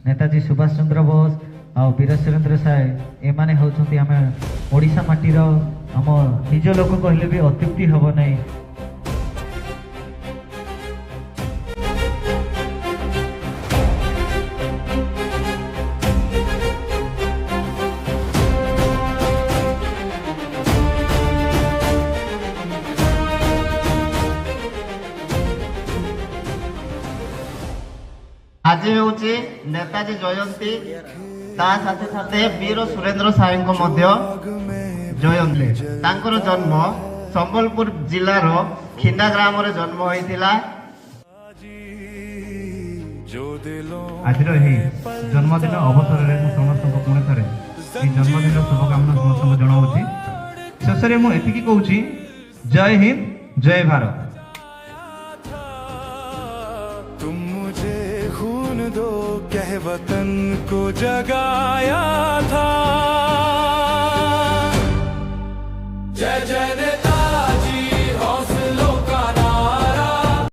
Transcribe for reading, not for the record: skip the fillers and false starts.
नेताजी सुभाष चंद्र बोस आ वीर सुरेंद्र साय एमाने होउछंती आमे ओडिशा माटीर आम निज लोक कहले भी अत्युक्ति हब नहीं। आज हूँ नेताजी जयंती ता साथे साथे वीर सुरेंद्र साय जयंती तांकर जन्म संबलपुर जिलार खिंडा ग्राम रे जन्म होइतिला। आज जन्मदिन अवसर में समस्त पुणी थे जन्मदिन शुभकामना समस्त जनाऊँगी। शेष में मुझे कहूँ जय हिंद जय भारत। तुम मुझे खून दो कह वतन को जगाया था।